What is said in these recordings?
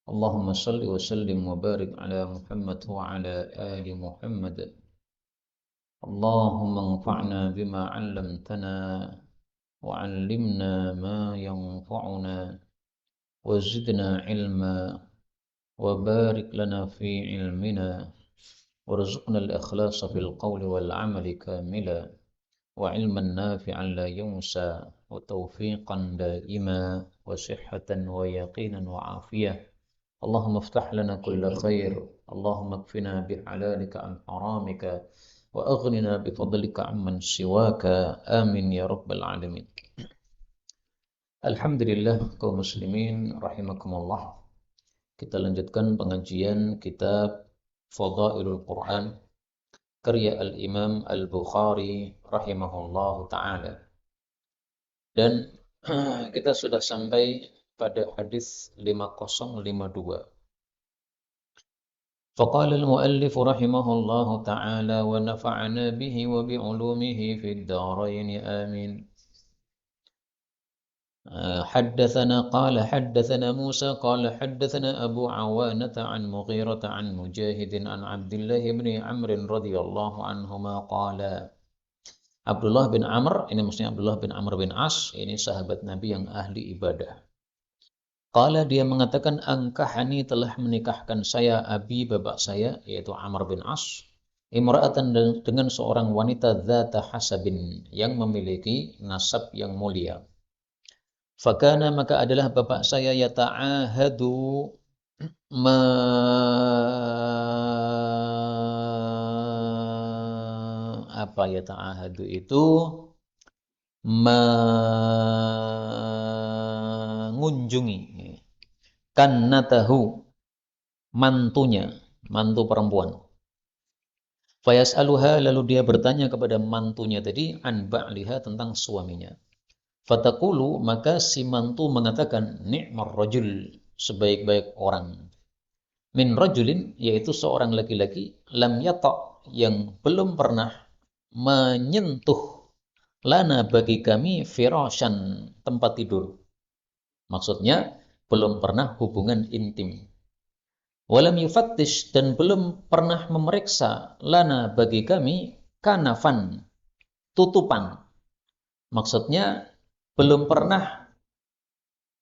اللهم صل وسلم وبارك على محمد وعلى آل محمد. اللهم انفعنا بما علمتنا وعلمنا ما ينفعنا وزدنا علما وبارك لنا في علمنا وارزقنا الإخلاص في القول والعمل كاملا وعلما نافعا لا ينسى وتوفيقا دائما وصحة ويقينا وعافية. اللهم افتح لنا كل خير، اللهم اكفنا بحلالك عن حرامك وأغننا بفضلك عمن سواك. آمين يا رب العالمين. Alhamdulillah kaum muslimin rahimakumullah. Kita lanjutkan pengajian kitab Fadailul Quran karya Al-Imam Al-Bukhari rahimahullahu taala. Dan kita sudah sampai pada hadis 5052. فقال المؤلف رحمه الله تعالى ونفعنا به وبعلومه في الدارين آمين. حدثنا موسى قال حدثنا أبو عوانة عن مغيرة عن مجاهد عن عبد الله بن عمرو رضي الله عنهما قال. Abdullah bin Amr, ini maksudnya Abdullah bin Amr bin As, ini sahabat Nabi yang ahli ibadah. Qala, dia mengatakan, angkahani, telah menikahkan saya abi, bapak saya, yaitu Amr bin As, imra'atan, dengan seorang wanita dzata hasabin, yang memiliki nasab yang mulia. Fakana, maka adalah bapak saya yata'ahadu, apa yata'ahadu itu? Mengunjungi kannatahu, mantunya, mantu perempuan. Fayas'aluha, lalu dia bertanya kepada mantunya tadi, an ba'liha, tentang suaminya. Fataqulu, maka si mantu mengatakan, ni'mar rajul, sebaik-baik orang. Min rajulin, yaitu seorang laki-laki, lam yata', yang belum pernah menyentuh, lana, bagi kami, firasyan, tempat tidur. Maksudnya, belum pernah hubungan intim. Walam yufattish, dan belum pernah memeriksa, lana, bagi kami, kanafan, tutupan. Maksudnya, belum pernah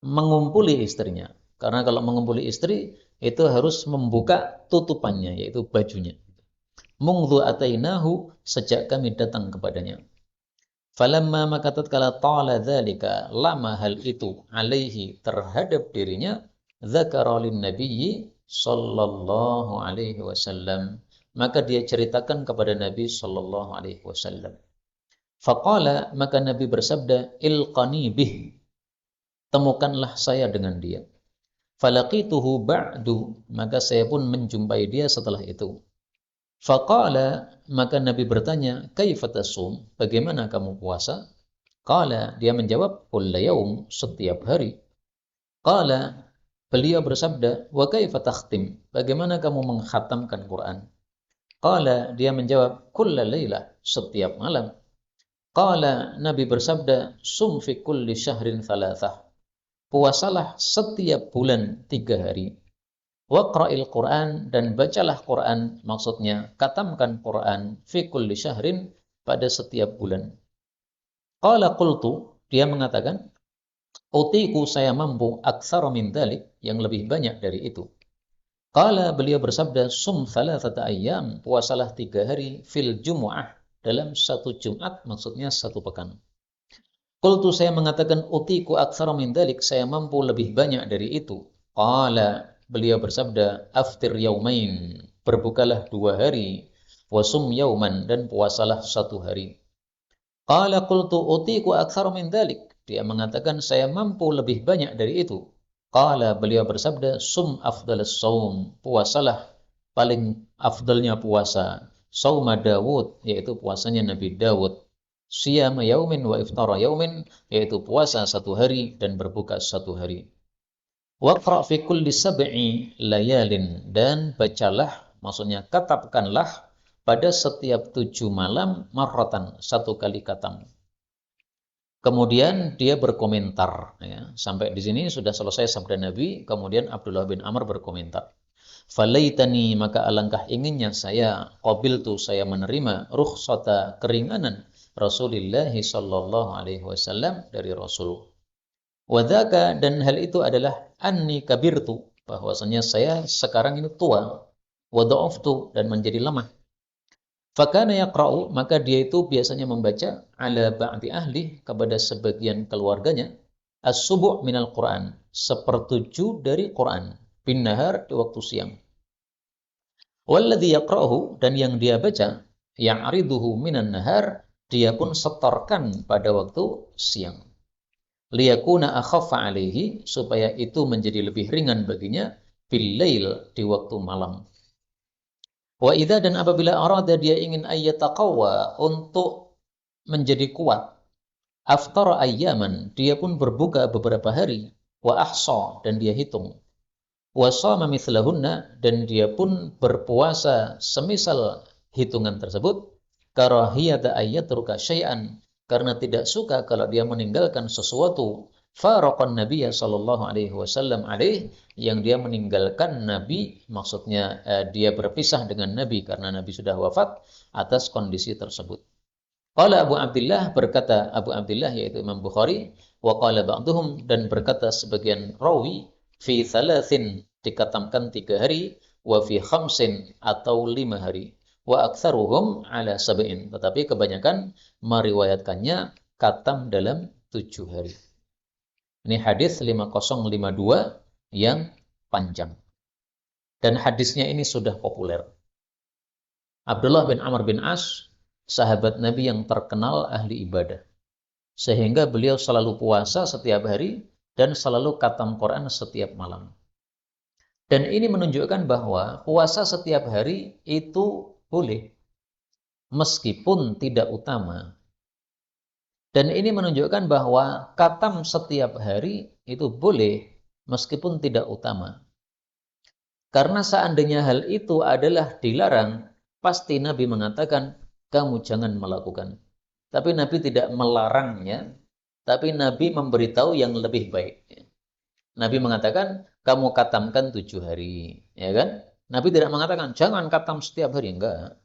mengumpuli istrinya. Karena kalau mengumpuli istri, itu harus membuka tutupannya, yaitu bajunya. Mungdhu atainahu, sejak kami datang kepadanya. Falamma, maka tatkala ta'ala dzalika, lama hal itu, alaihi, terhadap dirinya, dzakara lin nabiyyi sallallahu alaihi wasallam, maka dia ceritakan kepada Nabi sallallahu alaihi wasallam. Faqala, maka Nabi bersabda, ilqani bih, temukanlah saya dengan dia. Falaqituhu ba'du, maka saya pun menjumpai dia setelah itu. Faqala, maka Nabi bertanya, kaifa tasum, bagaimana kamu puasa? Qala, dia menjawab, kulla yaum, setiap hari. Qala, beliau bersabda, wa kaifa takhtim, bagaimana kamu mengkhatamkan Quran? Qala, dia menjawab, kulla laylah, setiap malam. Qala, Nabi bersabda, sum fi kulli syahrin thalathah, puasalah setiap bulan 3 hari. Waqra'il Qur'an, dan bacalah Qur'an, maksudnya katamkan Qur'an, fi kulli syahrin, pada setiap bulan. Qala qultu, dia mengatakan, utiku, saya mampu, aktsara min dzalik, yang lebih banyak dari itu. Qala, beliau bersabda, sum thalathata ayyam, puasalah 3 hari, fil jumu'ah, dalam satu Jumat, maksudnya satu pekan. Qultu, saya mengatakan, utiku aktsara min dzalik, saya mampu lebih banyak dari itu. Qala, beliau bersabda, aftir yaumain, berbukalah 2 hari, wasum yauman, dan puasalah 1 hari. Qala qultu utiku aktsara min dzalik, dia mengatakan saya mampu lebih banyak dari itu. Qala, beliau bersabda, sum afdalus shaum, puasalah paling afdalnya puasa, sauma Dawud, yaitu puasanya Nabi Dawud. Siyama yaumin wa iftara yaumin, yaitu puasa 1 hari dan berbuka 1 hari. Waqra' fi kulli sab'i layalin, dan bacalah, maksudnya katabkanlah, pada setiap 7 malam, marratan, 1 kali katam. Kemudian dia berkomentar, ya. Sampai di sini sudah selesai sabda Nabi. Kemudian Abdullah bin Amr berkomentar, falaitani, maka alangkah inginnya saya, qabiltu, saya menerima rukhsata, keringanan Rasulullah sallallahu alaihi wasallam, dari Rasul. Wadaka, dan hal itu adalah anni kabirtu, bahwasanya saya sekarang ini tua, wada'uftu, dan menjadi lemah. Fakana yaqra'u, maka dia itu biasanya membaca ala ba'di ahli, kepada sebagian keluarganya, as-subu' minal Qur'an, sepertujuh dari Qur'an, bin nahar, di waktu siang. Walladhi yaqra'uhu, dan yang dia baca, yang ariduhu minan nahar, dia pun setorkan pada waktu siang. Liyakuna akhaffa alaihi, supaya itu menjadi lebih ringan baginya, bil lail, di waktu malam. Wa idza, dan apabila arada dia ingin ayyataqawwa, untuk menjadi kuat, aftara ayyaman, dia pun berbuka beberapa hari, wa ahsa, dan dia hitung, wa shama mithlahunna, dan dia pun berpuasa semisal hitungan tersebut, karahiyata ayyatruka syai'an, karena tidak suka kalau dia meninggalkan sesuatu, faraqan nabiyya sallallahu alaihi wasallam alaih, yang dia meninggalkan Nabi, maksudnya dia berpisah dengan Nabi karena Nabi sudah wafat, atas kondisi tersebut. Qala Abu Abdullah, berkata Abu Abdullah yaitu Imam Bukhari, wa qala ba'duhum, dan berkata sebagian rawi, fi thalathin, dikatamkan 3 hari, wa fi khamsin, atau 5 hari, wa aktsaruhum ala sab'in, tetapi kebanyakan meriwayatkannya katam dalam 7 hari. Ini hadis 5052 yang panjang. Dan hadisnya ini sudah populer. Abdullah bin Amr bin As, sahabat Nabi yang terkenal ahli ibadah. Sehingga beliau selalu puasa setiap hari dan selalu khatam Quran setiap malam. Dan ini menunjukkan bahwa puasa setiap hari itu boleh, meskipun tidak utama. Dan ini menunjukkan bahwa khatam setiap hari itu boleh, meskipun tidak utama. Karena seandainya hal itu adalah dilarang, pasti Nabi mengatakan, kamu jangan melakukan. Tapi Nabi tidak melarangnya, tapi Nabi memberitahu yang lebih baik. Nabi mengatakan, kamu khatamkan 7 hari. Ya kan? Nabi tidak mengatakan, jangan khatam setiap hari. Enggak.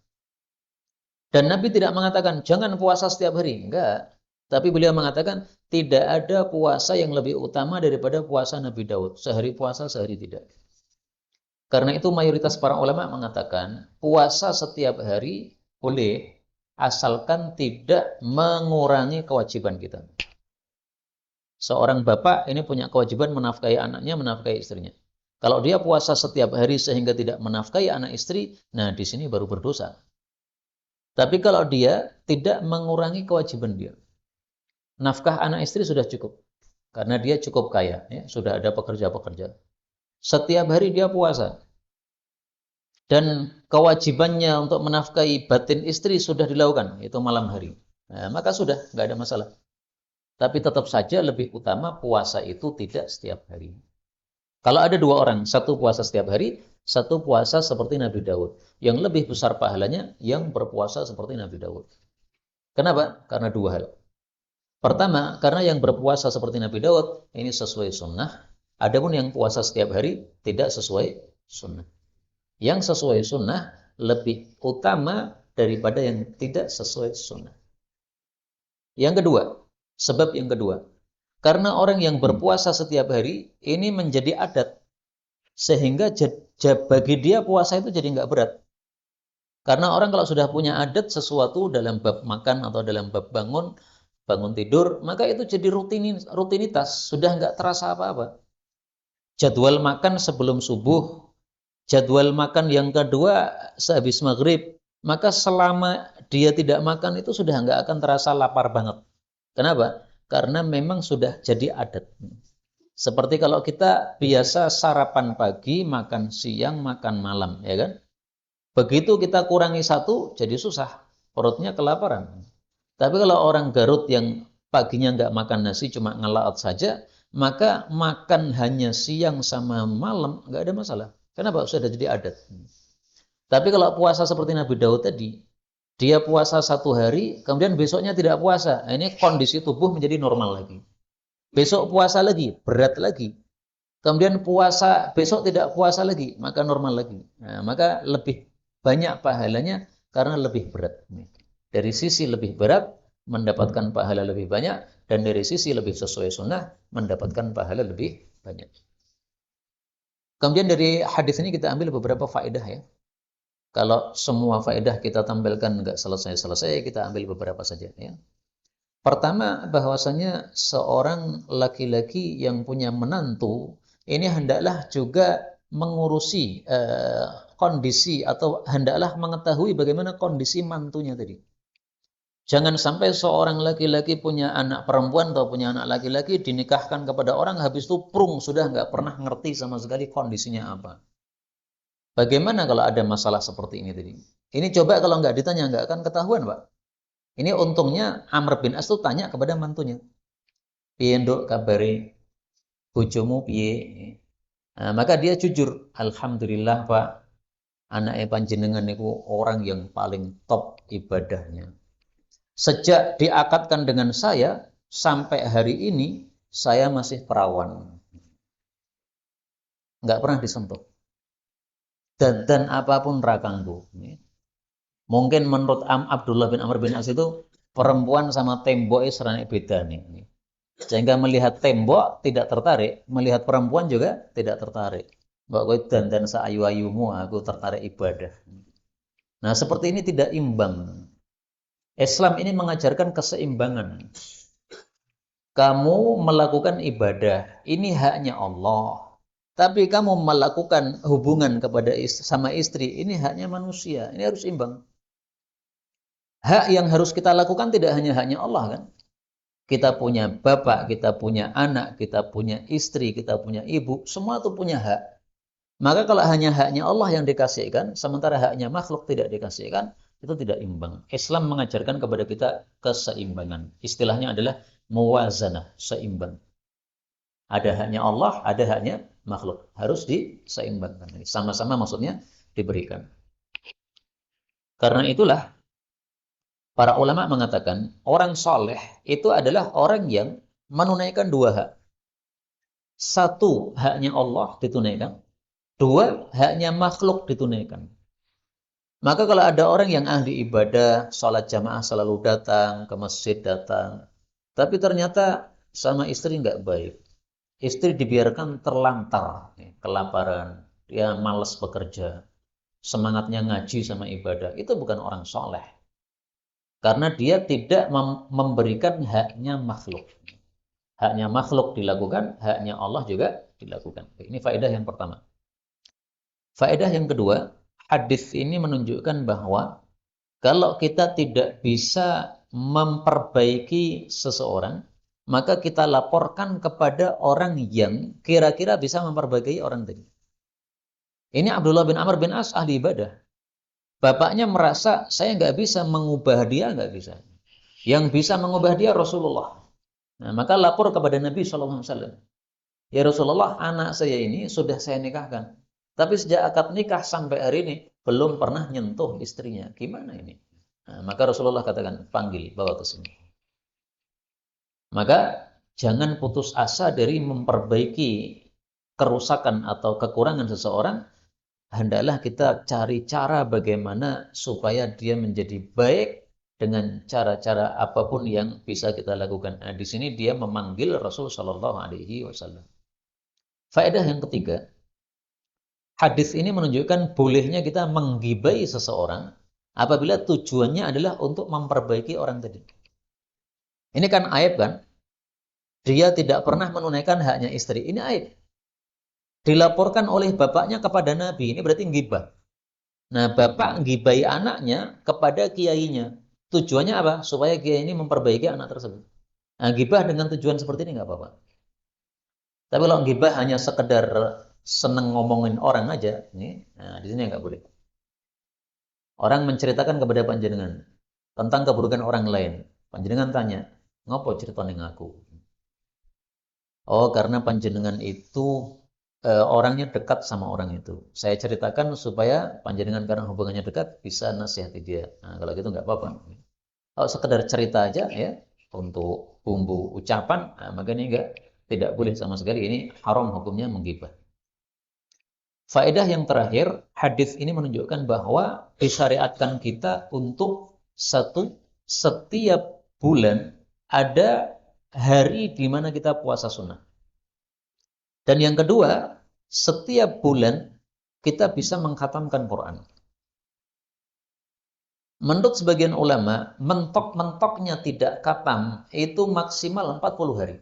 Dan Nabi tidak mengatakan, jangan puasa setiap hari. Enggak. Tapi beliau mengatakan, tidak ada puasa yang lebih utama daripada puasa Nabi Daud. Sehari puasa, sehari tidak. Karena itu mayoritas para ulama mengatakan, puasa setiap hari boleh, asalkan tidak mengurangi kewajiban kita. Seorang bapak ini punya kewajiban menafkahi anaknya, menafkahi istrinya. Kalau dia puasa setiap hari sehingga tidak menafkahi anak istri, nah di sini baru berdosa. Tapi kalau dia tidak mengurangi kewajiban dia, nafkah anak istri sudah cukup. Karena dia cukup kaya, ya, sudah ada pekerja-pekerja. Setiap hari dia puasa. Dan kewajibannya untuk menafkahi batin istri sudah dilakukan, itu malam hari. Nah, maka sudah, nggak ada masalah. Tapi tetap saja lebih utama puasa itu tidak setiap hari. Kalau ada 2 orang, satu puasa setiap hari, satu puasa seperti Nabi Daud. Yang lebih besar pahalanya yang berpuasa seperti Nabi Daud. Kenapa? Karena 2 hal. Pertama, karena yang berpuasa seperti Nabi Daud ini sesuai sunnah. Adapun yang puasa setiap hari tidak sesuai sunnah. Yang sesuai sunnah lebih utama daripada yang tidak sesuai sunnah. Yang kedua, sebab yang kedua, karena orang yang berpuasa setiap hari ini menjadi adat, sehingga bagi dia puasa itu jadi nggak berat. Karena orang kalau sudah punya adat sesuatu dalam bab makan atau dalam bab bangun tidur, maka itu jadi rutinitas, sudah nggak terasa apa-apa. Jadwal makan sebelum subuh, jadwal makan yang kedua sehabis maghrib, maka selama dia tidak makan itu sudah nggak akan terasa lapar banget. Kenapa? Karena memang sudah jadi adat. Seperti kalau kita biasa sarapan pagi, makan siang, makan malam, ya kan? Begitu kita kurangi satu, jadi susah, perutnya kelaparan. Tapi kalau orang Garut yang paginya nggak makan nasi, cuma ngelaot saja, maka makan hanya siang sama malam, nggak ada masalah. Kenapa? Sudah jadi adat. Tapi kalau puasa seperti Nabi Daud tadi, Dia puasa 1 hari, kemudian besoknya tidak puasa. Nah, ini kondisi tubuh menjadi normal lagi. Besok puasa lagi, berat lagi. Kemudian puasa, besok tidak puasa lagi, maka normal lagi. Nah, maka lebih banyak pahalanya karena lebih berat. Dari sisi lebih berat, mendapatkan pahala lebih banyak, dan dari sisi lebih sesuai sunnah, mendapatkan pahala lebih banyak. Kemudian dari hadis ini kita ambil beberapa faedah ya. Kalau semua faedah kita tampilkan nggak selesai-selesai, kita ambil beberapa saja ya. Pertama, bahwasanya seorang laki-laki yang punya menantu ini hendaklah juga mengurusi kondisi atau hendaklah mengetahui bagaimana kondisi mantunya tadi. Jangan sampai seorang laki-laki punya anak perempuan atau punya anak laki-laki dinikahkan kepada orang, habis itu prung sudah nggak pernah ngerti sama sekali kondisinya apa. Bagaimana kalau ada masalah seperti ini tadi? Ini coba kalau nggak ditanya nggak akan ketahuan, Pak. Ini untungnya Amr bin As itu tanya kepada mantunya. Piye nduk kabare bojomu piye? Nah, maka dia jujur, alhamdulillah Pak, anaknya panjenengan itu orang yang paling top ibadahnya. Sejak diakadkan dengan saya sampai hari ini saya masih perawan, nggak pernah disentuh. Dan apapun rakangku. Mungkin menurut Abdullah bin Amr bin As itu perempuan sama tembok serane beda nih. Sehingga melihat tembok tidak tertarik, melihat perempuan juga tidak tertarik. Mbak kowe dandan seayu-ayumu, aku tertarik ibadah. Nah, seperti ini tidak imbang. Islam ini mengajarkan keseimbangan. Kamu melakukan ibadah, ini haknya Allah. Tapi kamu melakukan hubungan kepada sama istri, ini haknya manusia. Ini harus imbang. Hak yang harus kita lakukan tidak hanya haknya Allah kan. Kita punya bapak, kita punya anak, kita punya istri, kita punya ibu, semua itu punya hak. Maka kalau hanya haknya Allah yang dikasihkan, sementara haknya makhluk tidak dikasihkan, itu tidak imbang. Islam mengajarkan kepada kita keseimbangan. Istilahnya adalah muwazanah, seimbang. Ada haknya Allah, ada haknya makhluk. Harus diseimbangkan. Sama-sama maksudnya diberikan. Karena itulah para ulama mengatakan orang soleh itu adalah orang yang menunaikan 2 hak. 1, haknya Allah ditunaikan. 2, haknya makhluk ditunaikan. Maka kalau ada orang yang ahli ibadah, sholat jamaah selalu datang, ke masjid datang, tapi ternyata sama istri nggak baik. Istri dibiarkan terlantar, kelaparan, dia malas bekerja, semangatnya ngaji sama ibadah, itu bukan orang soleh. Karena dia tidak memberikan haknya makhluk. Haknya makhluk dilakukan, haknya Allah juga dilakukan. Ini faedah yang pertama. Faedah yang kedua, hadis ini menunjukkan bahwa kalau kita tidak bisa memperbaiki seseorang, maka kita laporkan kepada orang yang kira-kira bisa memperbaiki orang tadi. Ini Abdullah bin Amr bin As ahli ibadah. Bapaknya merasa saya nggak bisa mengubah dia, nggak bisa. Yang bisa mengubah dia Rasulullah. Nah, maka lapor kepada Nabi SAW. Ya Rasulullah, anak saya ini sudah saya nikahkan. Tapi sejak akad nikah sampai hari ini, belum pernah nyentuh istrinya. Gimana ini? Nah, maka Rasulullah katakan, panggil, bawa ke sini. Maka jangan putus asa dari memperbaiki kerusakan atau kekurangan seseorang. Hendaklah kita cari cara bagaimana supaya dia menjadi baik dengan cara-cara apapun yang bisa kita lakukan. Nah, di sini dia memanggil Rasul Shallallahu Alaihi Wasallam. Faedah yang ketiga, hadis ini menunjukkan bolehnya kita menggibai seseorang apabila tujuannya adalah untuk memperbaiki orang tadi. Ini kan aib kan? Dia tidak pernah menunaikan haknya istri. Ini aib. Dilaporkan oleh bapaknya kepada Nabi. Ini berarti gibah. Nah, bapak gibai anaknya kepada kiainya. Tujuannya apa? Supaya kiai ini memperbaiki anak tersebut. Nah, gibah dengan tujuan seperti ini nggak apa-apa. Tapi kalau gibah hanya sekedar seneng ngomongin orang aja, nah di sini nggak boleh. Orang menceritakan kepada panjenengan tentang keburukan orang lain. Panjenengan tanya, ngopo cerita ning aku? Oh, karena panjenengan itu orangnya dekat sama orang itu. Saya ceritakan supaya panjenengan karena hubungannya dekat bisa nasihati dia. Nah, kalau gitu nggak apa-apa. Kalau sekedar cerita aja ya untuk bumbu ucapan, nah, maka ini tidak boleh sama sekali. Ini haram hukumnya menggibah. Faedah yang terakhir, hadis ini menunjukkan bahwa disyariatkan kita untuk setiap bulan ada hari di mana kita puasa sunnah. Dan yang kedua, setiap bulan kita bisa mengkhatamkan Quran. Menurut sebagian ulama, mentok-mentoknya tidak khatam itu maksimal 40 hari.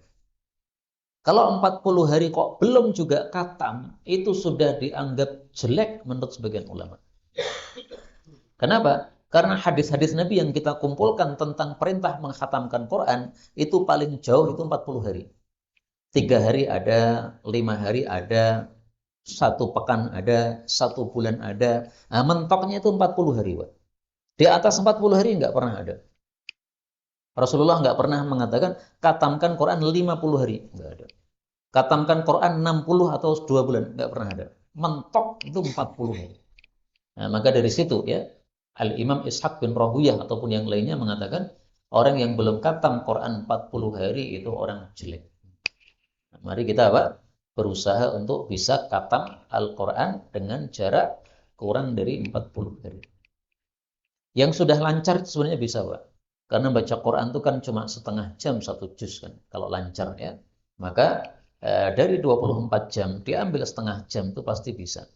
Kalau 40 hari kok belum juga khatam, itu sudah dianggap jelek menurut sebagian ulama. Kenapa? Karena hadis-hadis Nabi yang kita kumpulkan tentang perintah mengkhatamkan Quran, itu paling jauh itu 40 hari. 3 hari ada, 5 hari ada, 1 pekan ada, 1 bulan ada. Nah, mentoknya itu 40 hari, Pak. Di atas 40 hari nggak pernah ada. Rasulullah nggak pernah mengatakan, khatamkan Quran 50 hari. Nggak ada. Khatamkan Quran 60 atau 2 bulan. Nggak pernah ada. Mentok itu 40 hari. Nah, maka dari situ ya, Al-Imam Ishaq bin Rahuyah ataupun yang lainnya mengatakan, orang yang belum khatam Quran 40 hari itu orang jelek. Nah, mari kita apa? Berusaha untuk bisa khatam Al-Quran dengan jarak kurang dari 40 hari. Yang sudah lancar sebenarnya bisa, Pak. Karena baca Quran itu kan cuma setengah jam 1 juz kan, kalau lancar ya. Maka dari 24 jam diambil setengah jam itu pasti bisa.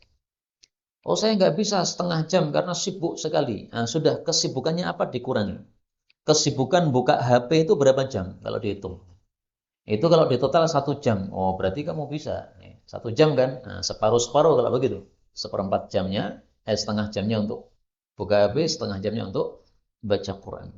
Oh, saya nggak bisa setengah jam karena sibuk sekali. Nah, sudah kesibukannya apa dikurangi. Kesibukan buka HP itu berapa jam kalau dihitung? Itu kalau di total 1 jam. Oh, berarti kamu bisa. 1 jam kan? Nah, separuh-separuh kalau begitu. Seperempat jamnya, setengah jamnya untuk buka HP, setengah jamnya untuk baca Quran.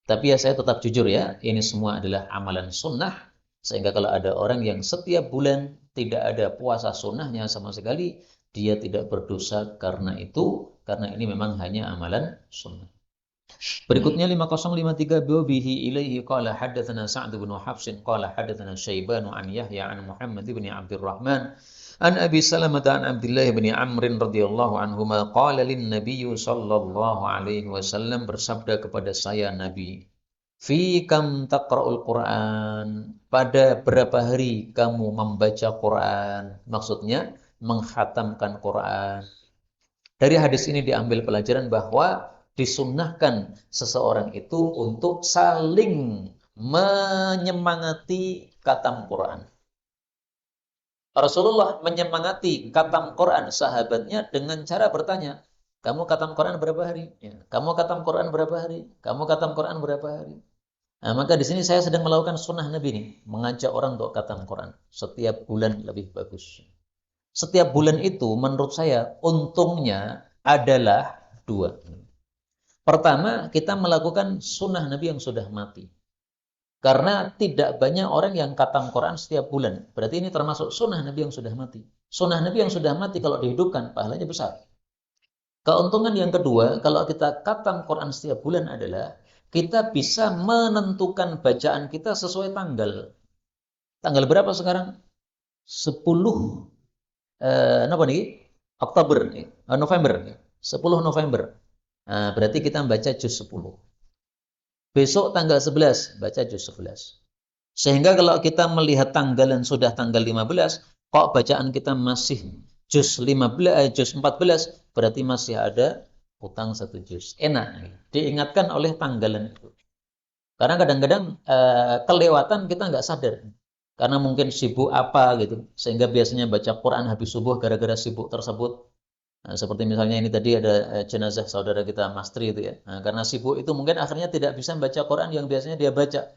Tapi ya saya tetap jujur ya, ini semua adalah amalan sunnah. Sehingga kalau ada orang yang setiap bulan tidak ada puasa sunnahnya sama sekali, dia tidak berdosa karena itu, karena ini memang hanya amalan sunnah. Berikutnya 5053 bihi ilaihi qala haddatsana Sa'd bin Hafs qala haddatsana Syaiban an Yahya an Muhammad bin Abdurrahman an Abi Salamah an Abdullah bin Amr radhiyallahu anhuma qala lin Nabiy sallallahu alaihi wasallam, bersabda kepada saya Nabi, fi kam taqra'ul Quran, pada berapa hari kamu membaca Quran, maksudnya menghatamkan Quran. Dari hadis ini diambil pelajaran bahwa disunnahkan seseorang itu untuk saling menyemangati khatam Quran. Rasulullah menyemangati khatam Quran sahabatnya dengan cara bertanya, kamu khatam Quran berapa hari? Ya. Kamu khatam Quran berapa hari? Kamu khatam Quran berapa hari? Nah, maka di sini saya sedang melakukan sunnah Nabi nih, mengajak orang untuk khatam Quran. Setiap bulan lebih bagus. Setiap bulan itu menurut saya untungnya adalah 2. Pertama, kita melakukan sunnah Nabi yang sudah mati. Karena tidak banyak orang yang khatam Quran setiap bulan. Berarti ini termasuk sunnah Nabi yang sudah mati. Sunnah Nabi yang sudah mati kalau dihidupkan, pahalanya besar. Keuntungan yang kedua, kalau kita khatam Quran setiap bulan adalah kita bisa menentukan bacaan kita sesuai tanggal. Tanggal berapa sekarang? 10 apa nih? Oktober, November. 10 November. Nah, berarti kita baca juz 10. Besok tanggal 11, baca juz 11. Sehingga kalau kita melihat tanggalan sudah tanggal 15, kok bacaan kita masih juz 15, juz 14, berarti masih ada utang 1 juz. Enak, diingatkan oleh tanggalan itu. Karena kadang-kadang kelewatan kita nggak sadar. Karena mungkin sibuk apa gitu. Sehingga biasanya baca Quran habis subuh gara-gara sibuk tersebut. Nah, seperti misalnya ini tadi ada jenazah saudara kita Mas Tri itu ya. Nah, karena sibuk itu mungkin akhirnya tidak bisa baca Quran yang biasanya dia baca.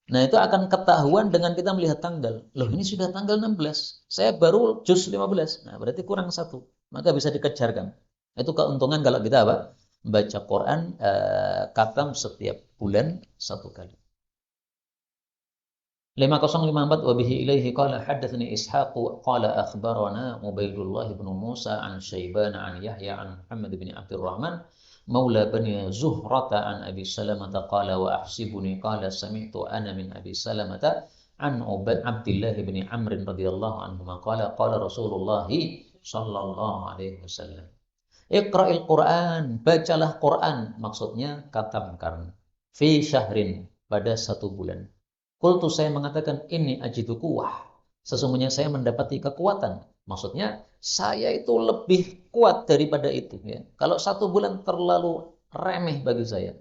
Nah, itu akan ketahuan dengan kita melihat tanggal. Loh, ini sudah tanggal 16. Saya baru juz 15. Nah, berarti kurang 1. Maka bisa dikejarkan. Itu keuntungan kalau kita apa? Baca Quran khatam setiap bulan 1 kali. 5054 wa bihi ilaihi qala haddatsani Ishaq qala akhbarana Ubaidullah bin Musa an Syaiban an Yahya an Muhammad bin Abdurrahman maula bani Zuhrata an Abi Salamah qala wa ahsibuni qala sami'tu ana min Abi Salamah an Abdullah bin Amr radhiyallahu anhu qala qala Rasulullah sallallahu alaihi wasallam. Iqra'il Quran, bacalah Quran, maksudnya katamkan. Fi syahrin, pada 1 bulan. Qultu, saya mengatakan, ini ajidu quwwah. Sesungguhnya saya mendapati kekuatan. Maksudnya, saya itu lebih kuat daripada itu. Ya. Kalau 1 bulan terlalu remeh bagi saya.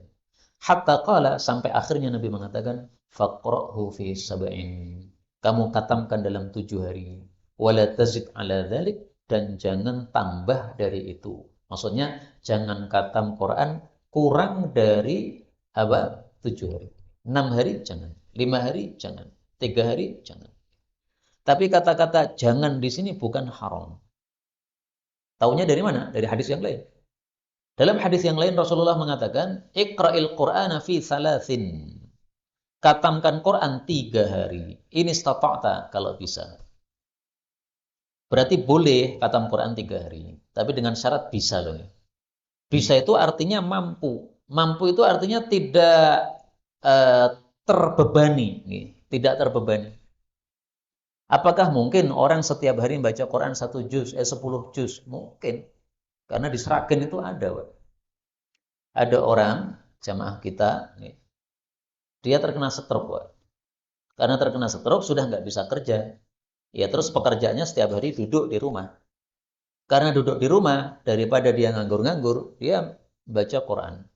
Hatta qala, sampai akhirnya Nabi mengatakan, faqra'hu fi sab'in. Kamu katamkan dalam 7 hari. Wala tazid ala dhalik, dan jangan tambah dari itu. Maksudnya jangan khatam Quran kurang dari 7 hari. 6 hari jangan, 5 hari jangan, 3 hari jangan. Tapi kata-kata jangan di sini bukan haram. Taunya dari mana? Dari hadis yang lain. Dalam hadis yang lain Rasulullah mengatakan, Iqra'il Qur'ana fi thalathin. Katamkan Quran 3 hari. Ini istata'ta kalau bisa. Berarti boleh khatam Quran 3 hari. Tapi dengan syarat bisa loh. Bisa itu artinya mampu. Mampu itu artinya tidak terbebani. Tidak terbebani. Apakah mungkin orang setiap hari membaca Quran 1 juz, 10 juz? Mungkin. Karena di Sragen itu ada. Ada orang, jamaah kita, dia terkena stroke. Karena terkena stroke sudah nggak bisa kerja. Ya terus pekerjaannya setiap hari duduk di rumah. Karena duduk di rumah, daripada dia nganggur-nganggur, dia baca Quran.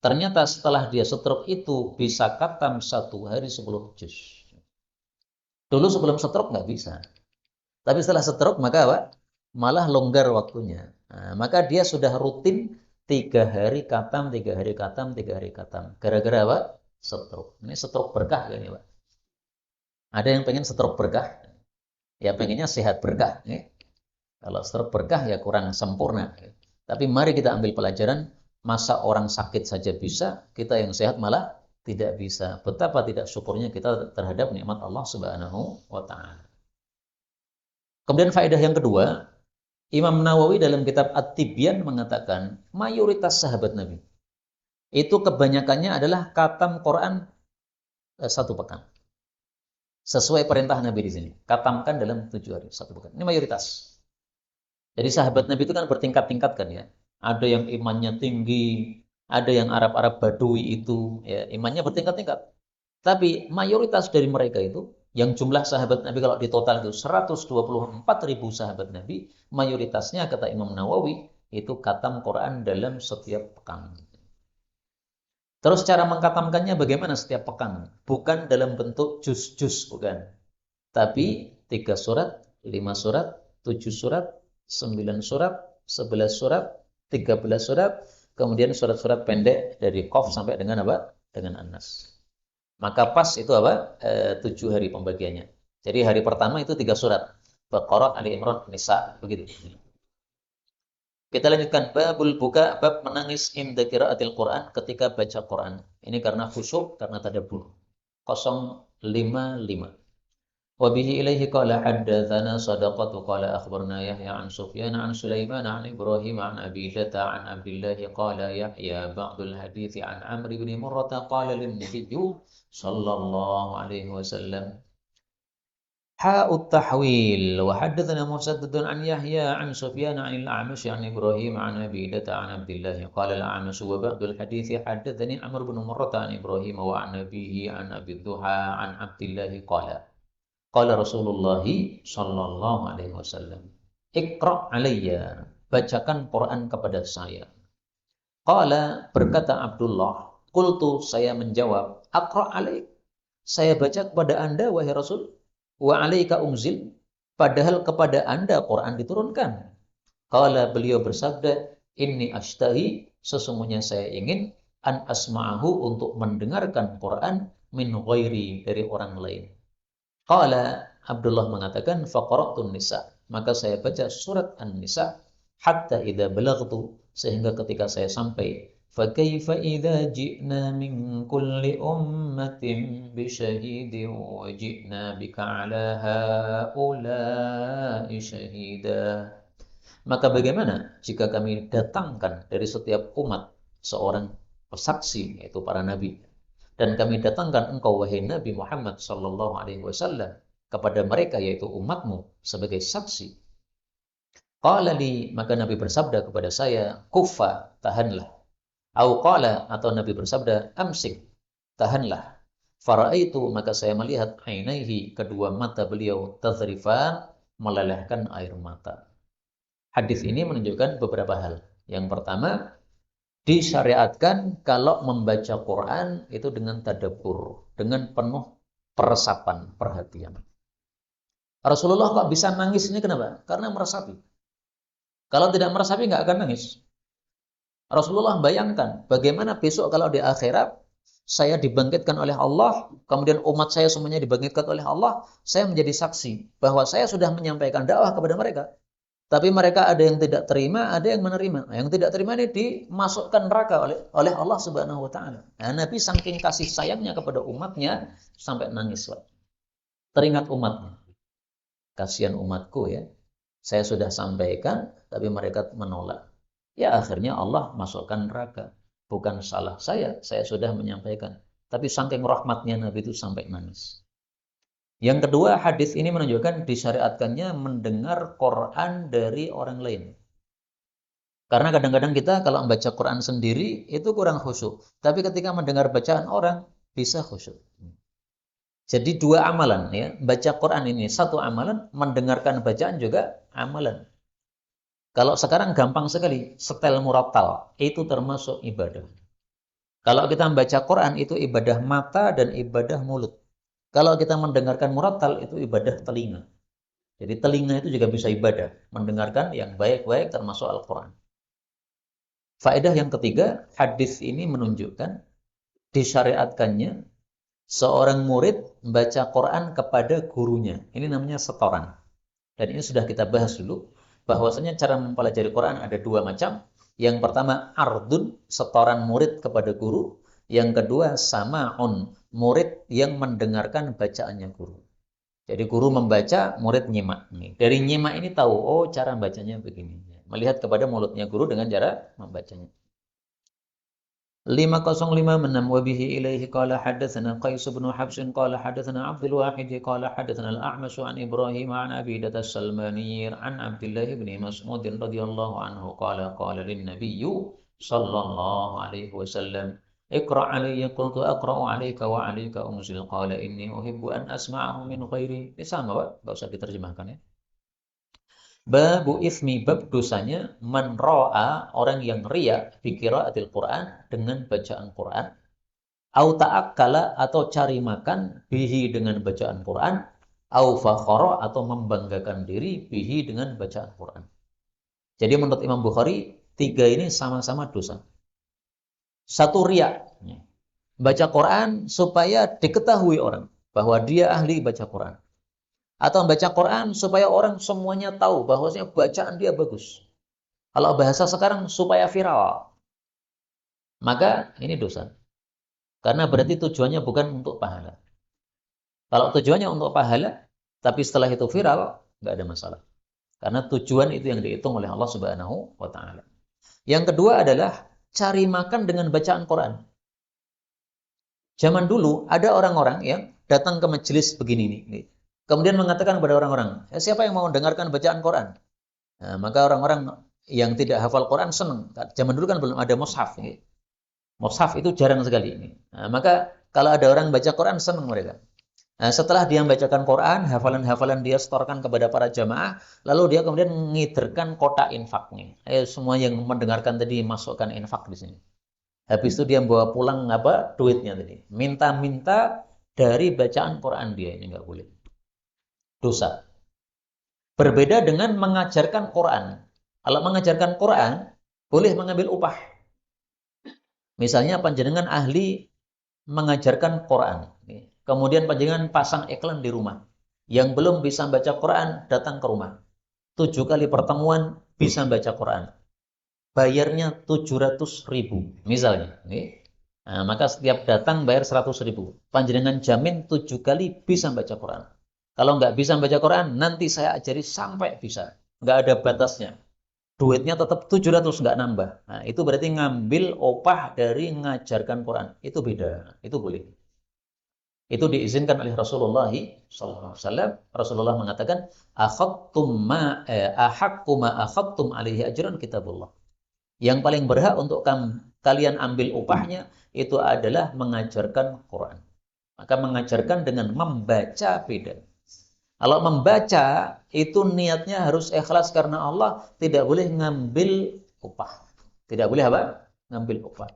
Ternyata setelah dia stroke itu bisa khatam 1 hari 10 juz. Dulu sebelum stroke nggak bisa. Tapi setelah stroke maka apa? Malah longgar waktunya. Nah, maka dia sudah rutin 3 hari khatam, 3 hari khatam, 3 hari khatam. Gara-gara apa? Stroke. Ini stroke berkah kan ya Pak? Ada yang pengen stroke berkah? Ya pengennya sehat berkah. Ya. Kalau stroke berkah ya kurang sempurna. Tapi mari kita ambil pelajaran, masa orang sakit saja bisa, kita yang sehat malah tidak bisa. Betapa tidak syukurnya kita terhadap nikmat Allah Subhanahu wa taala. Kemudian faedah yang kedua, Imam Nawawi dalam kitab At-Tibyan mengatakan, mayoritas sahabat Nabi itu kebanyakannya adalah khatam Quran 1 pekan. Sesuai perintah Nabi di sini, khatamkan dalam 7 hari 1 pekan. Ini mayoritas. Jadi sahabat Nabi itu kan bertingkat-tingkat kan ya. Ada yang imannya tinggi, ada yang Arab-Arab Badui itu, ya, imannya bertingkat-tingkat. Tapi mayoritas dari mereka itu, yang jumlah sahabat Nabi kalau di total itu 124.000 sahabat Nabi, mayoritasnya kata Imam Nawawi, itu khatam Quran dalam setiap pekan. Terus cara mengkhatamkannya bagaimana setiap pekan? Bukan dalam bentuk juz-juz, bukan. Tapi 3 surat, 5 surat, 7 surat, 9 surat, 11 surat, 13 surat, kemudian surat-surat pendek dari Qaf sampai dengan apa? Dengan An-Nas. Maka pas itu apa? 7 hari pembagiannya. Jadi hari pertama itu 3 surat. Baqarah, Ali Imran, Nisa, begitu. Kita lanjutkan babul buka, bab menangis inda qiraatil Quran ketika baca Quran. Ini karena khusyuk, karena tadabbur. 055. وبه إليه قال حدثنا صدقة قال أخبرنا يحيى عن سفيان عن سليمان عن إبراهيم عن أبي لتا عن عبد الله قال يحيى بعض الحديث عن عمرو بن مرة قال للنبي صلى الله عليه وسلم حاء التحويل وحدثنا مسدد عن يحيى عن سفيان عن الأعمش عن إبراهيم عن أبي لتا عن عبد الله قال الأعمش وبعض الحديث حدثني عمرو بن مرة عن إبراهيم وعن أبيه عن أبي الضحى عن عبد الله قال Qala Rasulullah sallallahu alaihi wasallam, Iqra' alayya, bacakan Quran kepada saya. Qala, berkata Abdullah, qultu, saya menjawab, Aqra' alaik, saya baca kepada Anda wahai Rasul, wa alaika unzil, padahal kepada Anda Quran diturunkan. Qala, beliau bersabda, inni ashtahi, sesungguhnya saya ingin an asma'ahu, untuk mendengarkan Quran min ghairi, dari orang lain. Qala, Abdullah mengatakan, faqara'tun nisa, maka saya baca surat An-Nisa, hatta idza balaghtu, sehingga ketika saya sampai, fa kaifa idza ji'na min kulli ummatin bi syahidin wa ji'na bika 'ala haula'i syahida. Maka bagaimana jika kami datangkan dari setiap umat seorang pesaksi, yaitu para nabi, Dan kami datangkan engkau wahai Nabi Muhammad sallallahu alaihi wasallam kepada mereka yaitu umatmu sebagai saksi. Qala li, maka Nabi bersabda kepada saya, kuffa, tahanlah. Au qala, atau Nabi bersabda, amsik, tahanlah. Faraitu, maka saya melihat ainaihi, kedua mata beliau tadhrifan, melelehkan air mata. Hadis ini menunjukkan beberapa hal. Yang pertama, disyariatkan kalau membaca Quran itu dengan tadabbur, dengan penuh peresapan, perhatian. Rasulullah kok bisa nangis ini kenapa? Karena meresapi. Kalau tidak meresapi nggak akan nangis. Rasulullah bayangkan bagaimana besok kalau di akhirat saya dibangkitkan oleh Allah, kemudian umat saya semuanya dibangkitkan oleh Allah, saya menjadi saksi bahwa saya sudah menyampaikan dakwah kepada mereka. Tapi mereka ada yang tidak terima, ada yang menerima. Yang tidak terima ini dimasukkan neraka oleh Allah Subhanahu wa taala. Nah, Nabi saking kasih sayangnya kepada umatnya sampai nangis, Pak. Teringat umatnya. Kasihan umatku ya. Saya sudah sampaikan tapi mereka menolak. Ya akhirnya Allah masukkan neraka. Bukan salah saya sudah menyampaikan. Tapi saking rahmatnya Nabi itu sampai nangis. Yang kedua, hadis ini menunjukkan disyariatkannya mendengar Quran dari orang lain. Karena kadang-kadang kita kalau membaca Quran sendiri itu kurang khusyuk. Tapi ketika mendengar bacaan orang bisa khusyuk. Jadi dua amalan ya, baca Quran ini satu amalan, mendengarkan bacaan juga amalan. Kalau sekarang gampang sekali, setel murattal, itu termasuk ibadah. Kalau kita membaca Quran itu ibadah mata dan ibadah mulut. Kalau kita mendengarkan murattal itu ibadah telinga. Jadi telinga itu juga bisa ibadah, mendengarkan yang baik-baik termasuk Al-Quran. Faedah yang ketiga, hadis ini menunjukkan disyariatkannya seorang murid membaca Quran kepada gurunya. Ini namanya setoran. Dan ini sudah kita bahas dulu, bahwasanya cara mempelajari Quran ada dua macam. Yang pertama, ardun, setoran murid kepada guru. Yang kedua, sama'un, murid yang mendengarkan bacaannya guru. Jadi guru membaca, murid nyimak. Dari nyimak ini tahu, oh cara bacanya begini. Melihat kepada mulutnya guru dengan cara membacanya. 505 wabihi ilaihi qala haddatsana Qais bin Habs qala haddatsana Abdul Wahid qala haddatsana Al-A'mash an Ibrahim an Abi Datas Salmani an Abdullah bin Mas'ud radhiyallahu anhu qala lin Nabiy sallallahu alaihi wasallam Iqra' alayya qultu aqra'u alayka wa alayka unzil qala inni uhibbu an asma'ahu min ghairi. Ini sama, Pak, enggak usah diterjemahkan ya. Babu ismi, bab dosanya man ra'a, orang yang riya bi qiraatil Quran, dengan bacaan Quran, au ta'akkala, atau cari makan bihi, dengan bacaan Quran, au fakhara, atau membanggakan diri bihi, dengan bacaan Quran. Jadi menurut Imam Bukhari tiga ini sama-sama dosa. Satu riya, baca Quran supaya diketahui orang bahwa dia ahli baca Quran. Atau membaca Quran supaya orang semuanya tahu bahwasanya bacaan dia bagus. Kalau bahasa sekarang supaya viral. Maka ini dosa. Karena berarti tujuannya bukan untuk pahala. Kalau tujuannya untuk pahala, tapi setelah itu viral, nggak ada masalah. Karena tujuan itu yang dihitung oleh Allah Subhanahu wa taala. Yang kedua adalah cari makan dengan bacaan Quran. Zaman dulu ada orang-orang yang datang ke majelis begini nih. Kemudian mengatakan kepada orang-orang, siapa yang mau dengarkan bacaan Quran? Nah, maka orang-orang yang tidak hafal Quran senang. Zaman dulu kan belum ada mushaf. Mushaf itu jarang sekali. Nah, maka kalau ada orang baca Quran senang mereka. Nah, setelah dia membacakan Quran, hafalan-hafalan dia setorkan kepada para jamaah, lalu dia kemudian mengiderkan kotak infaknya. Semua yang mendengarkan tadi masukkan infak di sini. Habis itu dia bawa pulang duitnya tadi. Minta-minta dari bacaan Quran dia, ini nggak boleh. Dosa. Berbeda dengan mengajarkan Quran. Kalau mengajarkan Quran, boleh mengambil upah. Misalnya panjenengan ahli mengajarkan Quran. Kemudian panjenengan pasang iklan di rumah. Yang belum bisa baca Quran, datang ke rumah. 7 kali pertemuan bisa baca Quran. Bayarnya 700.000 misalnya. Nah, maka setiap datang bayar 100.000. Panjenengan jamin 7 kali bisa baca Quran. Kalau nggak bisa baca Quran, nanti saya ajari sampai bisa. Nggak ada batasnya. duitnya tetap 700 nggak nambah. Nah, itu berarti ngambil opah dari ngajarkan Quran. Itu beda. Itu boleh. Itu diizinkan oleh Rasulullah SAW. Rasulullah mengatakan, ahaqqu ma akhadtum alaihi ajran kitabullah. Yang paling berhak untuk kalian ambil upahnya itu adalah mengajarkan Quran. Maka mengajarkan dengan membaca beda. Kalau membaca itu niatnya harus ikhlas karena Allah, tidak boleh ngambil upah. Tidak boleh apa? Ngambil upah.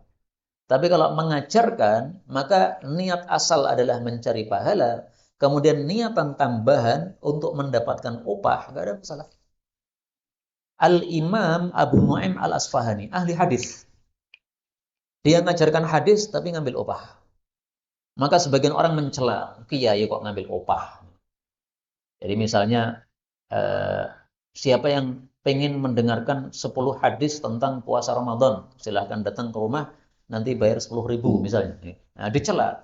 Tapi kalau mengajarkan, maka niat asal adalah mencari pahala, kemudian niatan tambahan untuk mendapatkan upah, nggak ada masalah. Al-Imam Abu Nu'aim Al-Asfahani, ahli hadis. Dia mengajarkan hadis tapi ngambil upah. Maka sebagian orang mencela, kiai kok ngambil upah. Jadi misalnya, siapa yang pengen mendengarkan 10 hadis tentang puasa Ramadan, silahkan datang ke rumah, nanti bayar 10.000 misalnya. Nah, dicela.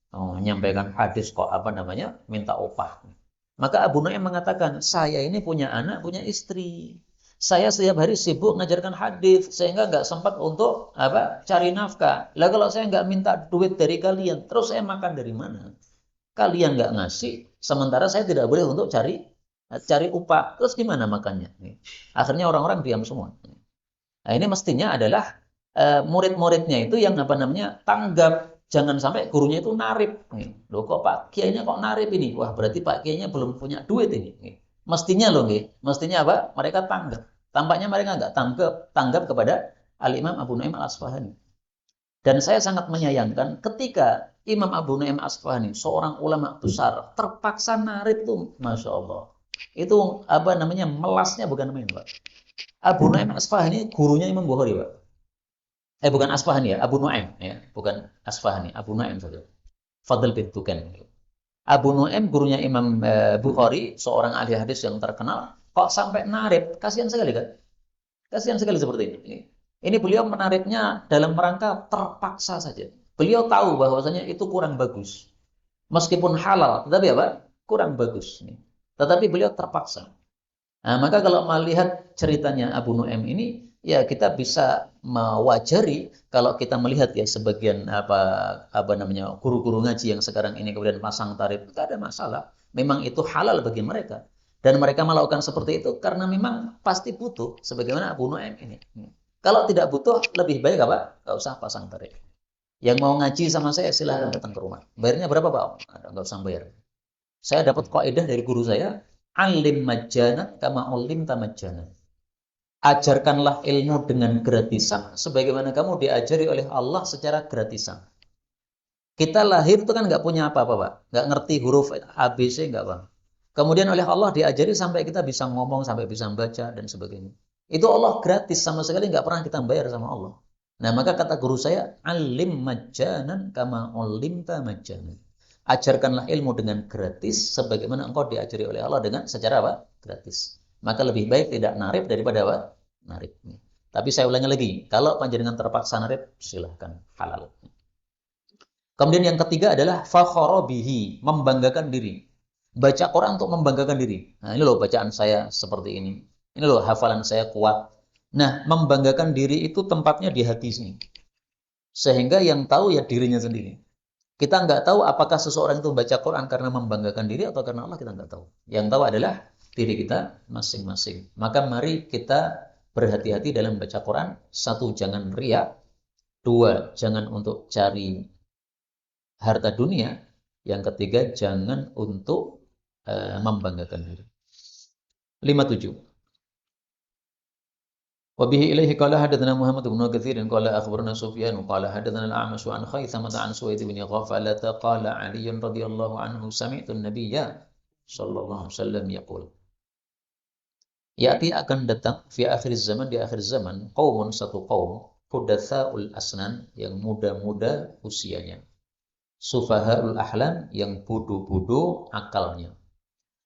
Menyampaikan hadis kok minta upah. Maka Abu Nu'aim mengatakan, saya ini punya anak, punya istri. Saya setiap hari sibuk mengajarkan hadis sehingga nggak sempat untuk cari nafkah. Lah kalau saya nggak minta duit dari kalian, terus saya makan dari mana? Kalian nggak ngasih, sementara saya tidak boleh untuk cari upah. Terus gimana makannya? Akhirnya orang-orang diam semua. Nah, ini mestinya adalah murid-muridnya itu yang tanggap. Jangan sampai gurunya itu narip. Loh kok Pak Kiainya kok narip ini? Wah berarti Pak Kiainya belum punya duit ini. Mestinya loh, mestinya mereka tanggap. Tampaknya mereka nggak tanggap kepada Al-Imam Abu Nu'aim Al-Asfahani. Dan saya sangat menyayangkan ketika Imam Abu Nu'aim Al-Asfahani, seorang ulama besar, terpaksa narip tuh, Masya Allah. Itu melasnya bukan main, Pak. Abu Nu'aim Al-Asfahani gurunya Imam Bukhari, Pak. Bukan Asfahani ya, Abu Nu'aim ya, bukan Asfahani, Abu Nu'aim saja. Fadl bin Tukan. Abu Nu'aim gurunya Imam Bukhari, seorang ahli hadis yang terkenal, kok sampai narip? Kasihan sekali kan? Kasihan sekali seperti ini. Ini beliau menariknya dalam rangka terpaksa saja. Beliau tahu bahwasanya itu kurang bagus. Meskipun halal, tetapi kurang bagus. Tetapi beliau terpaksa. Nah, maka kalau melihat ceritanya Abu Nu'aim ini, ya kita bisa mewajari kalau kita melihat ya sebagian guru-guru ngaji yang sekarang ini kemudian pasang tarif, tidak ada masalah. Memang itu halal bagi mereka. Dan mereka melakukan seperti itu karena memang pasti butuh, sebagaimana Abu Nu'aim ini. Kalau tidak butuh, lebih baik nggak usah pasang tarif. Yang mau ngaji sama saya silahkan datang ke rumah. Bayarnya berapa Pak? Nggak usah bayar. Saya dapat kaidah dari guru saya, alim majana kama ulim tamajana. Ajarkanlah ilmu dengan gratisan sebagaimana kamu diajari oleh Allah secara gratisan. Kita lahir itu kan nggak punya apa-apa, Pak. Nggak ngerti huruf ABC, nggak, Pak. Kemudian oleh Allah diajari sampai kita bisa ngomong, sampai bisa membaca, dan sebagainya. Itu Allah gratis, sama sekali nggak pernah kita bayar sama Allah. Nah, maka kata guru saya, alim majanan kama ulimta majanan. Ajarkanlah ilmu dengan gratis sebagaimana engkau diajari oleh Allah dengan secara gratis. Maka lebih baik tidak narib daripada narib. Tapi saya ulangi lagi, kalau panjenengan terpaksa narib, silahkan, halal. Kemudian yang ketiga adalah fakhara bihi, membanggakan diri. Baca Quran untuk membanggakan diri. Nah, ini loh bacaan saya seperti ini. Ini loh hafalan saya kuat. Nah, membanggakan diri itu tempatnya di hati sini. Sehingga yang tahu ya dirinya sendiri. Kita nggak tahu apakah seseorang itu baca Quran karena membanggakan diri atau karena Allah, kita nggak tahu. Yang tahu adalah diri kita masing-masing. Maka mari kita berhati-hati dalam baca Quran. 1, jangan riya. 2, jangan untuk cari harta dunia. Yang ketiga, jangan untuk membanggakan diri. 57. وبه إليه قال حدثنا محمد بن كثير قال أخبرنا سفيان قال حدثنا الأعمش عن خيثمة عن سويد بن غفلة قال علي رضي الله عنه سمعت النبي صلى الله عليه وسلم يقول Ya'ti akan datang di akhir zaman qaumun, satu kaum hudatsaul asnan, yang muda-muda usianya, sufahaul ahlam, yang bodoh-bodoh akalnya.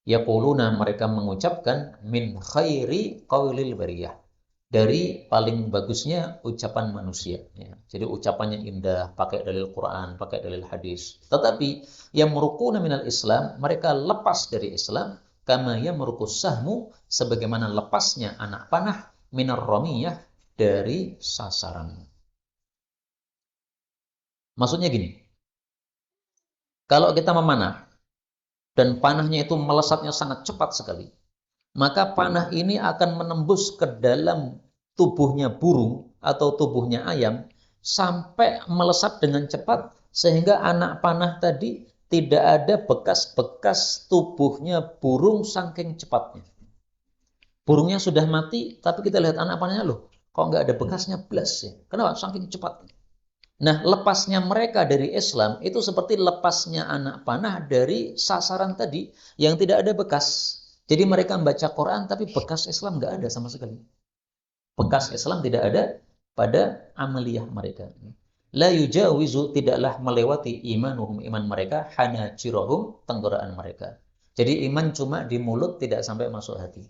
Yaquluna, mereka mengucapkan, min khairi qaulil bariyah, dari paling bagusnya ucapan manusia. Ya. Jadi ucapannya indah, pakai dalil Quran, pakai dalil hadis. Tetapi yang merukuna minal Islam, mereka lepas dari Islam, kama yamruqus sahmu, sebagaimana lepasnya anak panah, minar ramiyah, dari sasaran. Maksudnya gini, kalau kita memanah dan panahnya itu melesatnya sangat cepat sekali, maka panah ini akan menembus ke dalam tubuhnya burung atau tubuhnya ayam sampai melesat dengan cepat sehingga anak panah tadi tidak ada bekas-bekas tubuhnya burung saking cepatnya. Burungnya sudah mati, tapi kita lihat anak panahnya, loh, kok nggak ada bekasnya blas ya? Kenapa? Saking cepat. Nah, lepasnya mereka dari Islam itu seperti lepasnya anak panah dari sasaran tadi yang tidak ada bekas. Jadi mereka membaca Quran tapi bekas Islam nggak ada sama sekali. Bekas Islam tidak ada pada amaliyah mereka. La yujawizu, tidaklah melewati imanuhum, iman mereka, hanajirahum, tenggorokan mereka. Jadi iman cuma di mulut, tidak sampai masuk hati.